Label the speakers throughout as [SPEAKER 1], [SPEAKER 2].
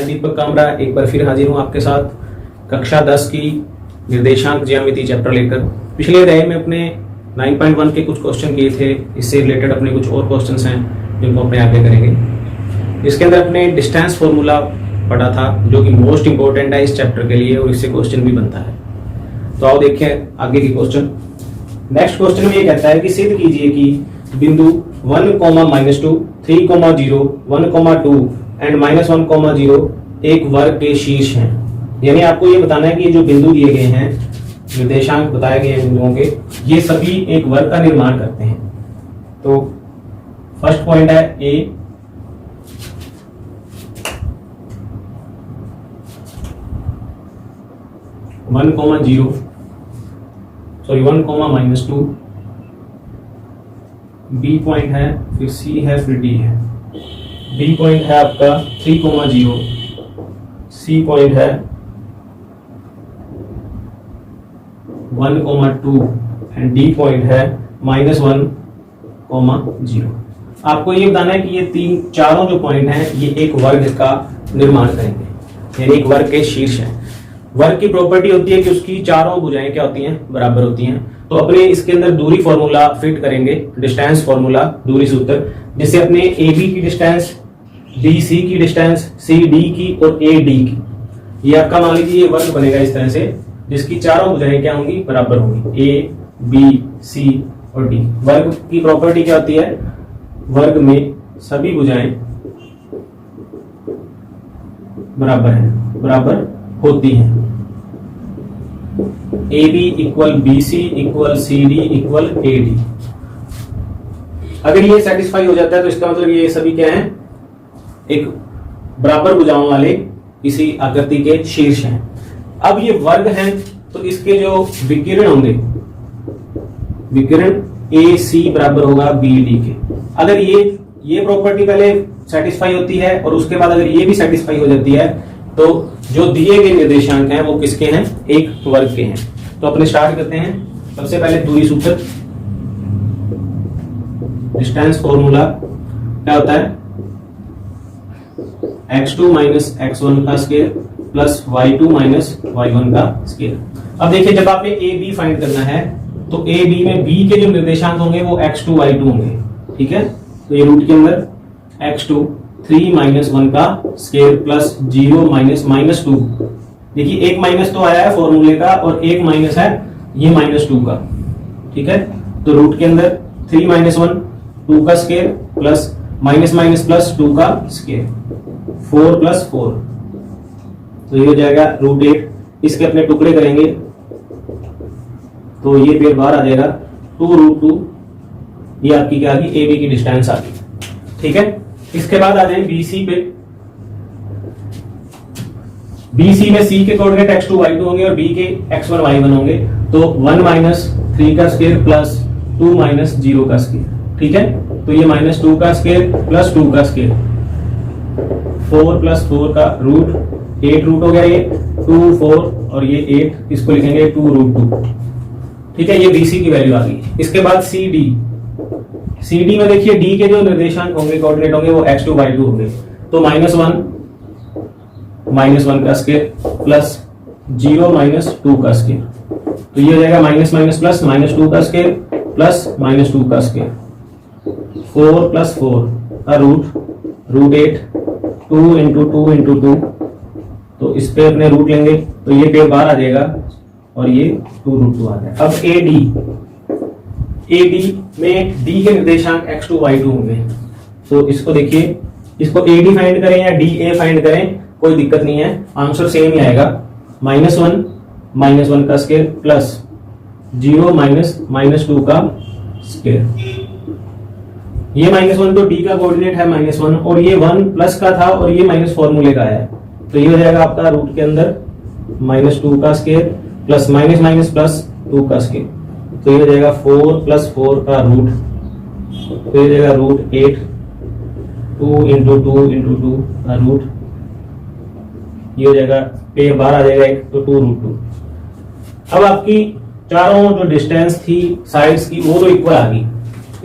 [SPEAKER 1] मैं दीपक कामरा एक बार फिर हाजिर हूँ आपके साथ कक्षा 10 की निर्देशांक ज्यामिति चैप्टर लेकर। पिछले अध्याय में अपने 9.1 के कुछ क्वेश्चन किए थे, इससे रिलेटेड अपने कुछ और क्वेश्चंस हैं जिनको अपने आगे करेंगे। इसके अंदर अपने डिस्टेंस फॉर्मूला पढ़ा था जो कि मोस्ट इंपॉर्टेंट है इस चैप्टर के लिए और इससे क्वेश्चन भी बनता है। तो आओ देखें आगे की क्वेश्चन। नेक्स्ट क्वेश्चन में ये कहता है कि सिद्ध कीजिए कि बिंदु 1, -2, 3, 0, 1, 2 एंड -1, 0 एक वर्ग के शीर्ष हैं। यानी आपको ये बताना है कि ये जो बिंदु दिए गए हैं, निर्देशांक बताए गए हैं बिंदुओं के, ये सभी एक वर्ग का निर्माण करते हैं। तो फर्स्ट पॉइंट है A, one comma 0, sorry 1, -2, B point है, फिर सी है, फिर डी है। बी पॉइंट है आपका 3, 0, सी पॉइंट है 1, 2 एंड डी पॉइंट है -1, 0। आपको ये बताना है कि ये चारों जो पॉइंट हैं ये एक वर्ग का निर्माण करेंगे, यानी एक वर्ग के शीर्ष है। वर्ग की प्रॉपर्टी होती है कि उसकी चारों भुजाएं क्या होती हैं, बराबर होती हैं। तो अपने इसके अंदर दूरी फॉर्मूला फिट करेंगे, डिस्टेंस फॉर्मूला, दूरी सूत्र, जिससे अपने ए बी की डिस्टेंस, डी सी की डिस्टेंस, सी डी की और ए डी की, ये आपका मान लीजिए ये वर्ग बनेगा इस तरह से, जिसकी चारों भुजाएं क्या होंगी, बराबर होंगी, ए बी सी और डी। वर्ग की प्रॉपर्टी क्या होती है, वर्ग में सभी भुजाएं बराबर होती हैं। A B equal B C equal C D equal A D. अगर ये सेटिस्फाई हो जाता है तो इसका मतलब ये सभी क्या है, एक बराबर भुजाओं वाले इसी आकृति के शीर्ष हैं। अब ये वर्ग हैं तो इसके जो विकिरण होंगे, विकिरण ए सी बराबर होगा बी डी के। अगर ये प्रॉपर्टी पहले सेटिस्फाई होती है और उसके बाद अगर ये भी सेटिस्फाई हो जाती है तो जो दिए गए निर्देशांक हैं वो किसके हैं, एक वर्ग के हैं। तो अपने स्टार्ट करते हैं। सबसे पहले दूरी सूत्र, डिस्टेंस फॉर्मूला क्या होता है, x2 - x1 का स्क्वायर प्लस y2 - y1 का स्क्वायर। अब देखिए जब आपने ए बी फाइंड करना है तो ए बी में बी के जो निर्देशांक होंगे वो x2 y2 होंगे, ठीक है। तो ये रूट के अंदर x2 3 - 1 का स्क्वायर प्लस 0 - 2। देखिए एक माइनस तो आया है फॉर्मूले का और एक माइनस है ये -2 का, ठीक है। तो रूट के अंदर 3 - 1 2 का स्क्वायर प्लस -+ 2 का स्क्वायर 4 + 4, तो ये हो जाएगा √8। इसके अपने टुकड़े करेंगे तो ये पेड़ बाहर आ जाएगा 2√2। ये आपकी क्या आ गई, ए बी की डिस्टेंस आ गई, ठीक है। इसके बाद आ जाए बीसी पे। बीसी में सी के कोऑर्डिनेट x2 y2 होंगे और बी के x1 y1 होंगे। तो 1 - 3 का स्क्वायर प्लस 2 - 0 का स्क्वायर, ठीक है। तो ये -2 का स्क्वायर प्लस 2 का स्क्वायर, 4 + 4 का रूट, 8 रूट हो गया ये 2 4 और ये 8, इसको लिखेंगे 2√2, ठीक है। ये बीसी की वैल्यू आ गई। इसके बाद सी डी में देखिए डी के जो निर्देशांक होंगे, कोऑर्डिनेट होंगे वो x2 y2 होंगे। तो -1 का स्क्वायर प्लस 0 - 2 का स्क्वायर, तो ये हो जाएगा -+ -2 का स्क्वायर प्लस -2 का स्क्वायर, 4 + 4 का रूट, √8, 2 × 2 × 2। तो इस पे अपने रूट लेंगे तो ये पेड़ बाहर आ जाएगा और ये 2√2 आ जाएगा। अब ए डी में डी के निर्देशांक x2 y2 होंगे। तो इसको देखिए, इसको ए डी फाइंड करें या डी ए फाइंड करें कोई दिक्कत नहीं है, आंसर सेम ही आएगा। -1 का स्क्वायर प्लस 0 - 2 का स्क्वायर। ये -1 तो डी का कोऑर्डिनेट है -1 और ये 1 प्लस का था और ये माइनस फॉर्मूले का है। तो ये हो जाएगा आपका रूट के अंदर -2 का स्क्वायर प्लस -+ 2 का स्क्वायर। तो ये हो जाएगा 4 + 4 का रूट, तो ये हो जाएगा √8, 2 × 2 × 2 का रूट, ये हो जाएगा पे बाहर आ जाएगा एक, तो 2√2। अब आपकी चारों जो डिस्टेंस थी साइड्स की वो तो इक्वल आ गई।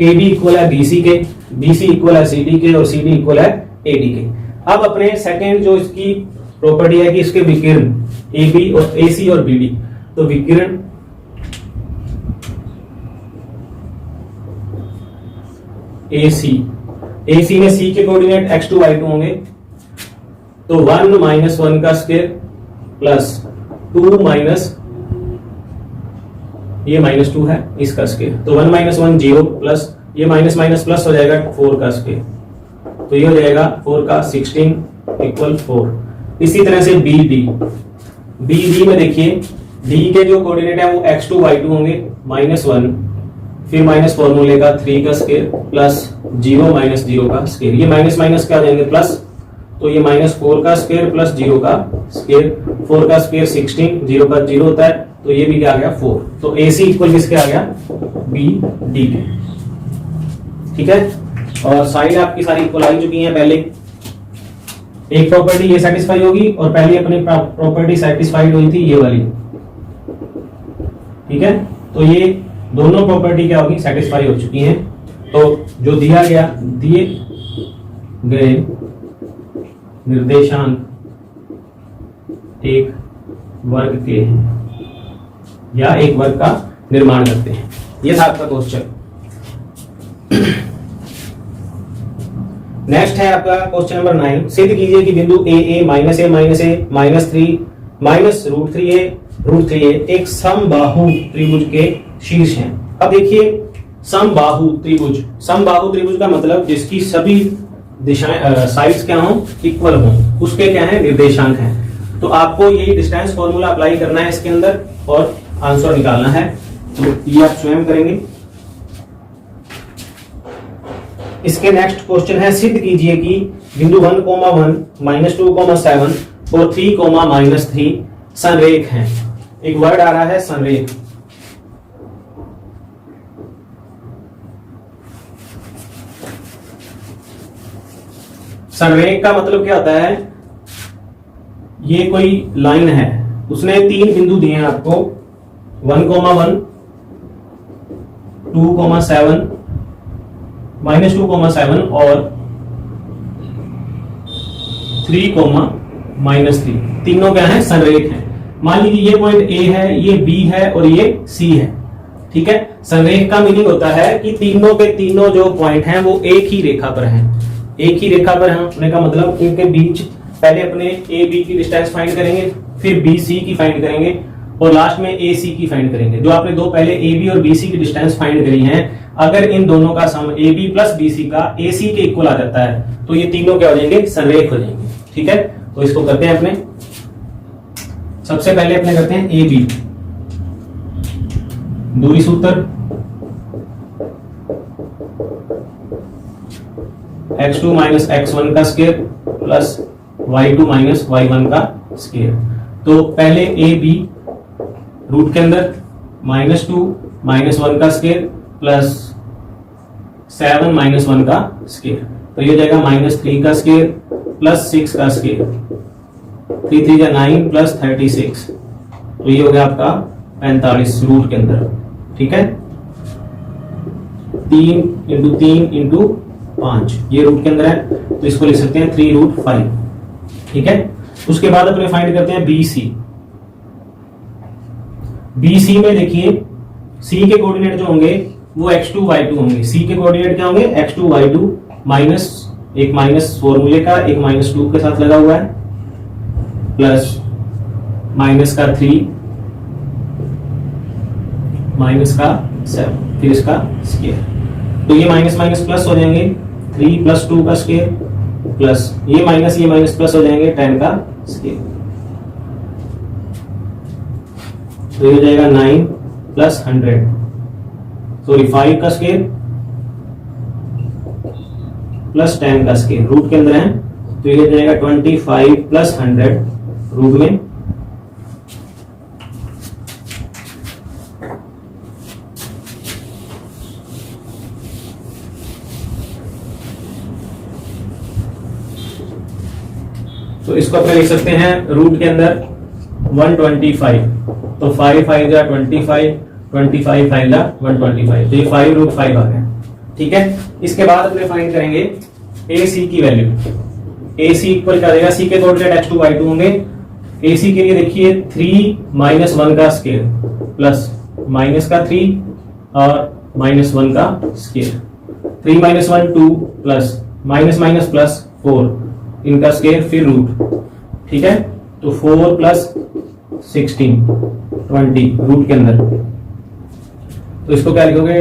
[SPEAKER 1] ए बी इक्वल है बी सी के, बी सी इक्वल है सी डी के और सी डी इक्वल है ए डी के। अब अपने सेकेंड जो इसकी प्रॉपर्टी है कि इसके विकिरण AB और AC और BD, तो विकिरण AC में C के कोऑर्डिनेट x2 y2 होंगे, तो 1 माइनस 1 का स्क्वायर प्लस 2 माइनस ये -2 है इसका स्क्वायर, तो 1 माइनस 1 0 प्लस ये माइनस माइनस प्लस हो जाएगा 4 का स्क्वायर, तो ये हो जाएगा 4 का 16 इक्वल 4। इसी तरह से BD में देखिए D के जो कोऑर्डिनेट है वो x2 y2 होंगे, -1 फिर माइनस फॉर्मूले का 3 का स्क्वायर प्लस 0 माइनस 0 का स्क्वायर, ये माइनस माइनस क्या आ जाएंगे प्लस, तो ये -4 का स्क्वायर प्लस 0 का स्क्वायर, 4 का स्क्वायर 16, 0 का 0 होता है, तो ये भी क्या आ गया 4। तो AC इक्वल किसके आ गया, BD के। ठीक है, और साइड आपकी सारी इक्वल आ चुकी है। पहले एक प्रॉपर्टी ये सेटिस्फाई होगी और पहले अपनी प्रॉपर्टी सेटिस्फाइड हुई थी ये वाली। ठीक है, तो ये दोनों प्रॉपर्टी क्या होगी, सेटिस्फाई हो चुकी हैं। तो जो दिए गए निर्देशांक एक वर्ग के हैं या एक वर्ग का निर्माण करते हैं, ये था आपका क्वेश्चन। नेक्स्ट है आपका क्वेश्चन नंबर 9। सिद्ध कीजिए कि बिंदु A minus A minus 3 minus √3a एक समबाहु त्रिभुज के शीर्ष हैं। अब देखिए समबाहु त्रिभुज का मतलब जिसकी सभी दिशाएं साइड्स क्या हो, इक्वल हो, उसके क्या है, निर्देशांक हैं। तो आपको यही डिस्टेंस फॉर्मूला अप्लाई करना है इसके अंदर और आंसर निकालना है। तो ये आप स्वयं करेंगे। इसके नेक्स्ट क्वेश्चन है, सिद्ध कीजिए कि बिंदु 1, 1 -2, 7 और 3, -3 संरेख हैं। एक वर्ड आ रहा है संरेख। संरेख का मतलब क्या होता है, ये कोई लाइन है, उसने 3 बिंदु दिए हैं आपको, 1, 1 2, 7 -2, 7 और 3, -3, तीनों क्या है, संरेख हैं। मान लीजिए ये पॉइंट A है, ये B है और ये C है। ठीक है, संरेख का मीनिंग होता है कि तीनों के तीनों जो पॉइंट हैं वो एक ही रेखा पर हैं, एक ही रेखा पर होने का मतलब इनके बीच पहले अपने AB की डिस्टेंस फाइंड करेंगे, फिर BC की फाइंड करेंगे और लास्ट में AC की फाइंड करेंगे। जो आपने दो पहले AB और BC की डिस्टेंस फाइंड करी हैं, अगर इन दोनों का सम AB प्लस BC का AC के इक्वल आ जाता है तो ये तीनों क्या हो जाएंगे, संरेख हो जाएंगे। ठीक है, तो इसको करते हैं अपने। सबसे पहले अपने करते हैं AB, दूरी सूत्र x2 माइनस x1 का square plus y2 minus y1 का स्क्वायर। तो पहले AB रूट के अंदर -2 -1 का स्क्वायर प्लस 7 -1 का स्क्वायर, तो ये हो जाएगा -3 का स्क्वायर प्लस 6 का स्क्वायर, 3 3 जा 9 प्लस 36, तो ये हो गया आपका 45 रूट के अंदर। ठीक है, 3 × 3 × 5 ये रूट के अंदर है, तो इसको लिख सकते हैं 3√5। ठीक है, उसके बाद अपने फाइंड करते हैं BC में देखिए C के कोऑर्डिनेट जो होंगे वो x2 y2 होंगे। C के कोऑर्डिनेट क्या होंगे, x2 y2 माइनस एक माइनस फॉर्मूले का एक -2 के साथ लगा हुआ है प्लस माइनस का 3 माइनस का 7 फिर इसका स्क्वायर, तो ये माइनस माइनस प्लस हो जाएंगे, 3 + 2 का स्क्वायर प्लस ये माइनस प्लस हो जाएंगे 10 का स्क्वायर, तो ये हो जाएगा 9 + 100 सॉरी 5 का स्क्वायर प्लस 10 का स्क्वायर रूट के अंदर है, तो ये हो जाएगा 25 + 100 रूट में तो इसको अपने लिख सकते हैं रूट के अंदर 125, तो 5 5 जा 25, 25 5 जा 125, तो ये 5√5 आ गया। ठीक है, इसके बाद अपने फाइंड करेंगे AC की वैल्यू। AC इक्वल क्या देगा, C के कोऑर्डिनेट x2 y2 होंगे। AC के लिए देखिए 3 माइनस 1 का स्क्वायर प्लस माइनस का 3 और माइनस 1 का square, 3 minus 1 2 plus minus minus plus 4 इनका स्क्वायर फिर रूट, ठीक है। तो 4 प्लस 16 20 रूट के अंदर, तो इसको क्या लिखोगे,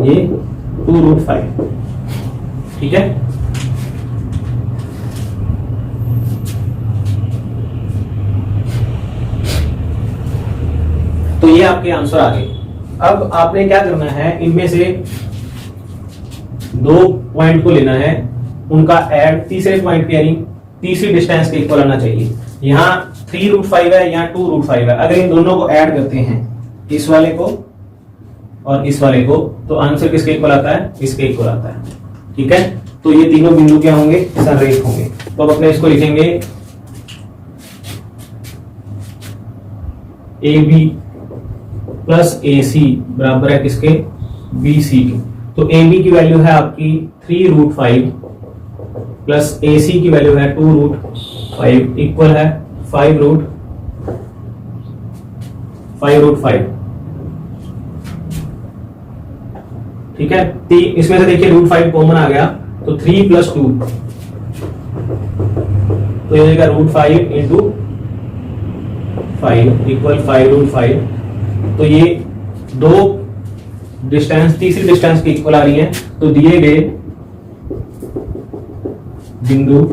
[SPEAKER 1] ये 2√5, ठीक है। तो ये आपके आंसर आ गए। अब आपने क्या करना है, इनमें से दो पॉइंट को लेना है, उनका ऐड तीसरे पॉइंट के यानी तीसरी डिस्टेंस के इक्वल आना चाहिए। यहाँ 3√5 है, यहाँ 2√5 है। अगर इन दोनों को ऐड करते हैं, इस वाले को और इस वाले को, तो आंसर किसके इक्वल आता है, इसके इक्वल आता है, ठीक है। तो ये तीनों बिंदु क्या होंगे, संरेख होंगे। तो अब अपने इसको लिखेंगे AB प्लस AC बराबर है किसके, BC के। तो AB की वैल्यू है आपकी 3√5 प्लस AC की वैल्यू है 2√5 इक्वल है 5√5, ठीक है। इसमें से देखिए √5 कॉमन आ गया, तो 3 प्लस 2, तो ये जाएगा √5 इंटू 5 इक्वल 5√5। तो ये दो डिस्टेंस तीसरी डिस्टेंस की इक्वल आ रही है। तो दिए गए बिंदु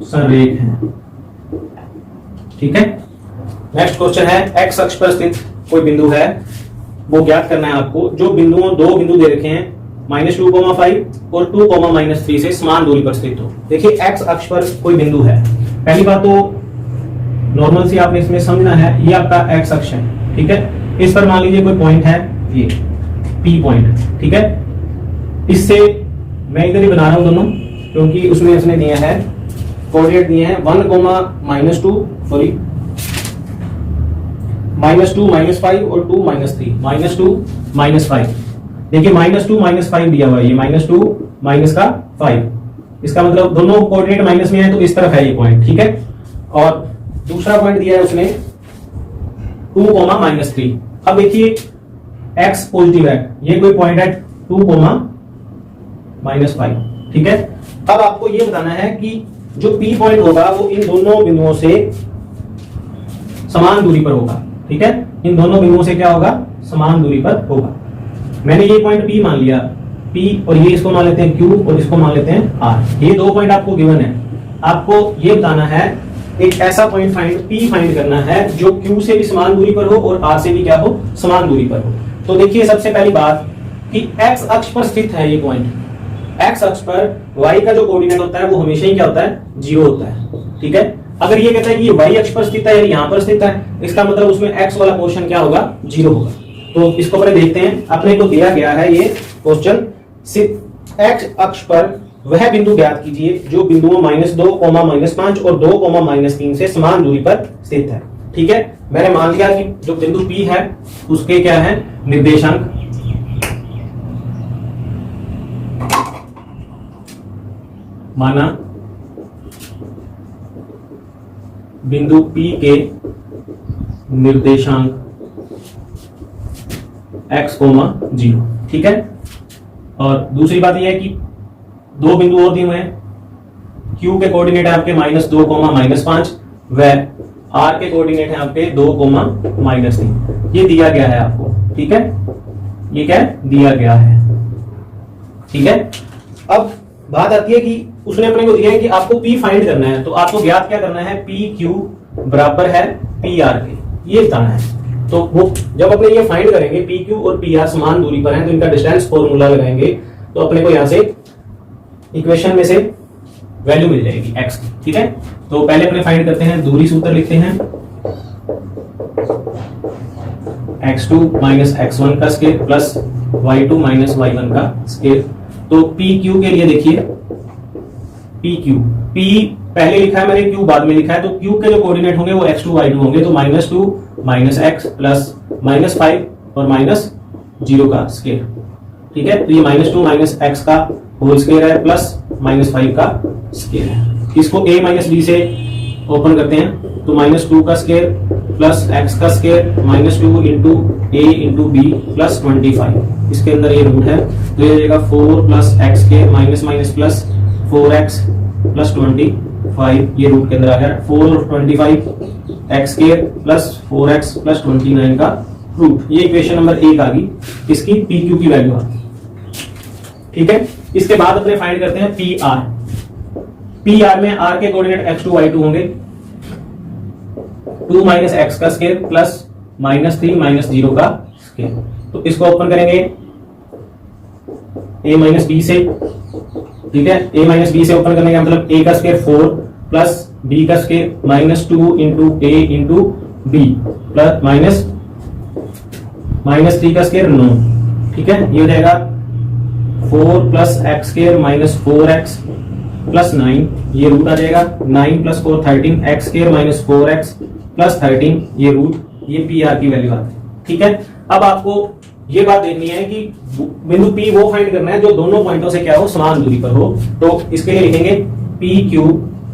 [SPEAKER 1] संरेख हैं, ठीक है। नेक्स्ट क्वेश्चन है, एक्स अक्ष पर स्थित कोई बिंदु है, वो ज्ञात करना है आपको। जो दो बिंदु दे रखे हैं -2,5 और 2,-3 से समान दूरी पर स्थित हो। देखिए एक्स अक्ष पर कोई बिंदु है, पहली बात तो नॉर्मल सी आपने इसमें समझना है, ये आपका एक्स अक्ष है, ठीक है। इस पर मान लीजिए कोई पॉइंट है, ये P पॉइंट, ठीक है। इससे मैं इधर ही बना रहा हूं दोनों, क्योंकि उसमें इसने दिया है कोऑर्डिनेट दिए हैं 1, -2 सॉरी -2 -5 और 2 -3, -2 -5। देखिए -2 -5 दिया हुआ है, ये -2 माइनस का 5, इसका मतलब दोनों कोऑर्डिनेट माइनस में है, तो इस तरफ है ये पॉइंट, ठीक है। और दूसरा पॉइंट दिया है उसने 2, -3। अब देखिए x पॉजिटिव है, ये कोई पॉइंट है 2, -5, ठीक है। अब आपको ये बताना है कि जो P पॉइंट होगा वो इन दोनों बिंदुओं से समान दूरी पर होगा, ठीक है। इन दोनों बिंदुओं से क्या होगा, समान दूरी पर होगा। मैंने ये पॉइंट P मान लिया, P, और ये इसको मान लेते हैं Q और इसको मान लेते हैं R। ये दो पॉइंट आपको गिवन है। आपको ये बताना है एक ऐसा पॉइंट P फाइंड करना है जो Q से भी समान दूरी पर हो और R से भी क्या हो, समान दूरी पर हो। तो देखिए सबसे पहली बात कि x अक्ष पर स्थित है ये पॉइंट। x अक्ष पर y का जो कोऑर्डिनेट होता है वो हमेशा ही क्या होता है, 0 होता है, ठीक है। अगर ये कहता है कि ये y अक्ष पर स्थित है यानी यहाँ पर स्थित है, इसका मतलब उसमें x वाला पोर्शन क्या होगा, 0 होगा। तो इसको पहले देखते हैं, अपने को दिया गया है ये क्वेश्चन, x अक्ष पर वह बिंदु ज्ञात कीजिए जो बिंदुओं -2, -5 और 2, -3 से समान दूरी पर स्थित है, ठीक है। मैंने मान लिया कि जो बिंदु P है उसके क्या है, निर्देशांक माना बिंदु P के निर्देशांक x, 0, ठीक है। और दूसरी बात यह है कि दो बिंदु और दिए हुए हैं, Q के कोऑर्डिनेट है आपके -2, -5, व R के कोऑर्डिनेट है आपके 2, -3। ये दिया गया है आपको, ठीक है। ये क्या दिया गया है, ठीक है। अब बात आती है कि उसने अपने को दिया है कि आपको P फाइंड करना है, तो आपको ज्ञात क्या करना है, PQ बराबर है PR के, ये बताना है। तो वो जब अपने ये फाइंड करेंगे PQ और PR समान दूरी पर हैं, तो इनका डिस्टेंस फॉर्मूला लगाएंगे, तो अपने को यहां से इक्वेशन में से वैल्यू मिल जाएगी x की, ठीक है। तो पहले अपने फाइंड करते हैं, दूरी सूत्र लिखते हैं, x2 -x1 का स्क्वायर प्लस y2 -y1 का स्क्वायर। तो PQ के लिए देखिए, PQ, P पहले लिखा है मैंने, Q बाद में लिखा है, तो Q के जो कोऑर्डिनेट होंगे वो x2 y2 होंगे, तो -2 -x प्लस -5 और -0 का स्क्वायर, ठीक है। तो ये -2 -x का होल स्क्वायर है प्लस -5 का स्क्वायर है। इसको a माइनस बी से ओपन करते हैं तो -2 का स्क्वायर प्लस x का square -2 into a into B plus 25, इसके अंदर ये रूट है तो ये हो जाएगा 4 plus x square minus minus plus 4x plus 25, ये रूट के अंदर आ गया 4 और 25 x square plus 4x plus 29 का रूट। ये इक्वेशन नंबर 1 आ गई, इसकी पी क्यू की वैल्यू आ गई। ठीक है, इसके बाद अपने फाइंड करते हैं पी आर। पी आर में आर के कोऑर्डिनेट x2 y2 होंगे 2 माइनस एक्स का स्क्वायर प्लस -3 माइनस 0 का स्क्वायर। तो इसको ओपन करेंगे a माइनस बी से। ठीक है, a माइनस बी से ओपन करने का मतलब a का स्क्वायर 4 प्लस b का square -2 into a into B plus -3 का स्क्वायर 9। ठीक है, ये हो जाएगा 4 plus x square minus 4x plus 9, ये रूट आ जाएगा 9 plus 4 13 x square minus 4x plus 13, ये रूट, ये पी आर की वैल्यू आती है। ठीक है, अब आपको ये बात देखनी है कि बिंदु P वो फाइंड करना है जो दोनों पॉइंटों से क्या हो, समान दूरी पर हो। तो इसके लिए लिखेंगे पी क्यू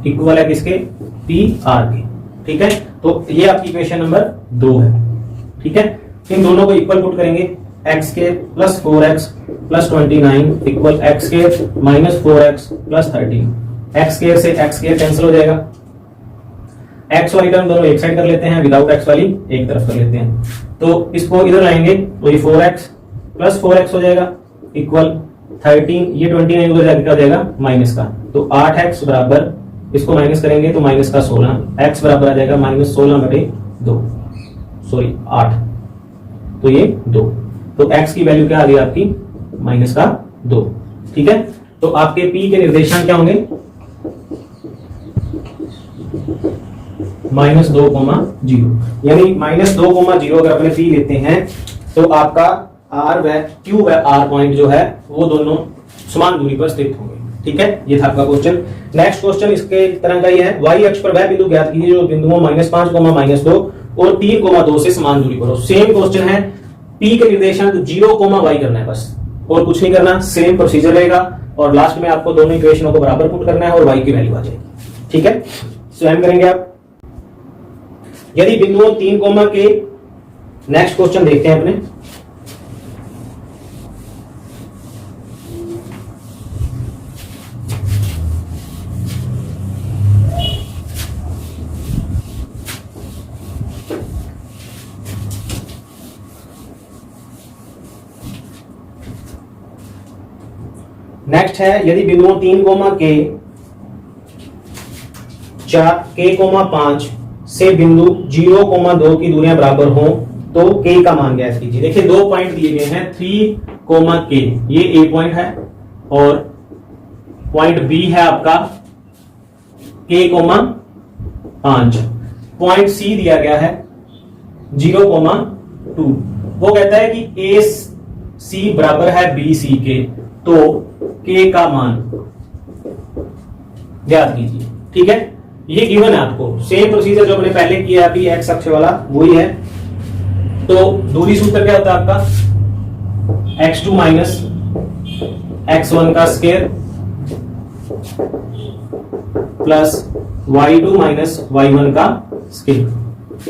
[SPEAKER 1] इक्वल है किसके, पी आर के। ठीक है, तो ये आपकी इक्वेशन नंबर 2 है। ठीक है, इन दोनों को इक्वल पुट करेंगे, एक्स के plus 4x plus 29 equal x के माइनस 4x प्लस 13। एक्स के से एक्स के कैंसिल हो जाएगा, एक्स वाली टर्म दोनों एक साइड कर लेते हैं, विदाउट एक्स वाली एक तरफ कर लेते हैं। तो इसको इधर लाएंगे तो ये 4x प्लस 4x हो जाएगा इक्वल 13, ये 29 उधर जाकर क्या हो जाएगा माइनस का, तो 8x बराबर, इसको माइनस करेंगे तो माइनस का 16, x बराबर आ जाएगा -16/2, सॉरी 8, तो ये 2, तो x की वैल्यू क्या आ गई आपकी -2। ठीक है, तो आपके p के निर्देशांक क्या होंगे, -2,0, यानी -2,0 अगर अपने p लेते हैं तो आपका r व q व r पॉइंट जो है वो दोनों समान दूरी पर स्थित होंगे। ठीक है, ये था आपका क्वेश्चन। नेक्स्ट क्वेश्चन इसके तरह का ही है, y अक्ष पर वह बिंदु ज्ञात कीजिए जो बिंदुओं -5, -2 और 3,2 से समान दूरी पर हो। सेम क्वेश्चन है, p के निर्देशांक 0,y करना है बस, और कुछ नहीं करना, सेम प्रोसीजर रहेगा और लास्ट में आपको दोनों इक्वेशनों को बराबर पुट करना है और y की वैल्यू आ जाएगी। ठीक है, स्वयं करेंगे आप। यदि बिंदुओं 3, के नेक्स्ट क्वेश्चन देखते हैं अपने, नेक्स्ट है, यदि बिंदुओं 3, के 5 से बिंदु 0,2 की दूरियां बराबर हो तो k का मान ज्ञात कीजिए। देखिए 2 पॉइंट दिए गए हैं 3, k, ये a पॉइंट है और पॉइंट b है आपका k, 5। पॉइंट c दिया गया है 0,2। वो कहता है कि a c बराबर है b c के, तो k का मान ज्ञात कीजिए। ठीक है, ये गिवन है आपको, सेम प्रोसीजर जो हमने पहले किया अभी एक्स अक्ष वाला वही है। तो दूरी सूत्र क्या होता है आपका, x2 माइनस x1 का square plus y2 minus y1 का स्क्वायर।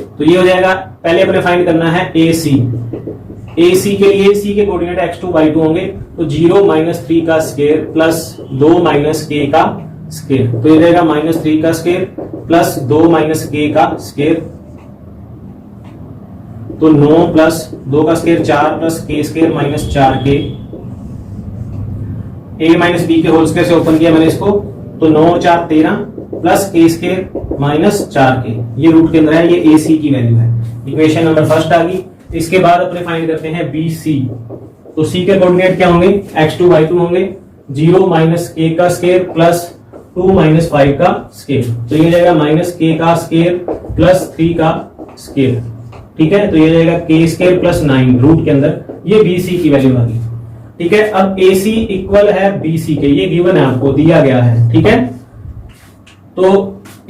[SPEAKER 1] तो ये हो जाएगा, पहले अपने फाइंड करना है AC। AC के लिए C के कोऑर्डिनेट x2 y2 होंगे, तो 0 - 3 का स्क्वायर प्लस 2 - k का स्क्वायर, तो ये रहेगा -3 का स्क्वायर प्लस 2 - k का स्क्वायर, तो 9 प्लस 2 का square 4 plus k square minus 4k, a minus B के होल स्क्वायर से ओपन किया मैंने इसको, तो 9 और 4 13 plus k square minus 4k, ये रूट के अंदर है, ये AC की वैल्यू है। इक्वेशन नंबर फर्स्ट आ गई। इसके बाद अपने फाइंड करते हैं BC। तो C के कोऑर्डिनेट क्या होंगे, x2 y2 होंगे, 0 - k का स्क्वायर प्लस 2 - 5 का स्क्वायर, तो ये जाएगा -k का स्क्वायर प्लस 3 का स्क्वायर। ठीक है, तो ये जाएगा k स्क्वायर प्लस 9 रूट के अंदर, ये BC की वैल्यू आ गई। ठीक है, अब AC इक्वल है BC के, ये गिवन है आपको, दिया गया है। ठीक है, तो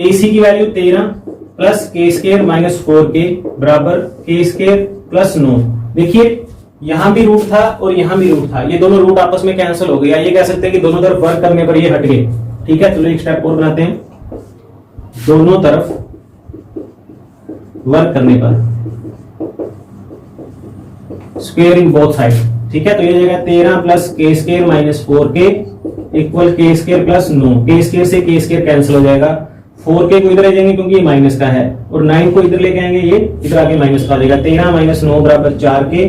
[SPEAKER 1] AC की value 13 plus k square minus 4k बराबर k स्क्वायर प्लस 9। देखिए यहां भी रूट था और यहां भी रूट था, ये दोनों रूट आपस में कैंसिल हो गया। ये कह सकते हैं कि दोनों तरफ वर्क करने पर ये हट गए। ठीक है, चलो एक स्टेप और बनाते हैं। दोनों तरफ वर्क करने पर स्क्वेयरिंग बोथ साइड। ठीक है, तो ये जाएगा 13 प्लस के स्क्वेयर माइनस 4k इक्वल के स्क्वेयर प्लस 9। के स्क्वेयर से के स्क्वेयर कैंसिल हो जाएगा, 4k को इधर ले जाएंगे क्योंकि ये माइनस का है, और 9 को इधर लेके आएंगे, ये इधर आके माइनस का आ जाएगा। 13 माइनस 9 बराबर 4k,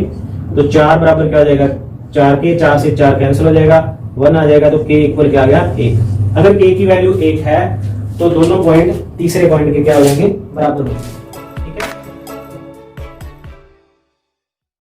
[SPEAKER 1] तो 4 बराबर क्या हो जाएगा 4k, 4 से 4 कैंसिल हो जाएगा, 1 आ जाएगा, तो k इक्वल क्या आ गया 1। अगर k की वैल्यू 1 है तो दोनों पॉइंट तीसरे पॉइंट के क्या हो जाएंगे बराबर।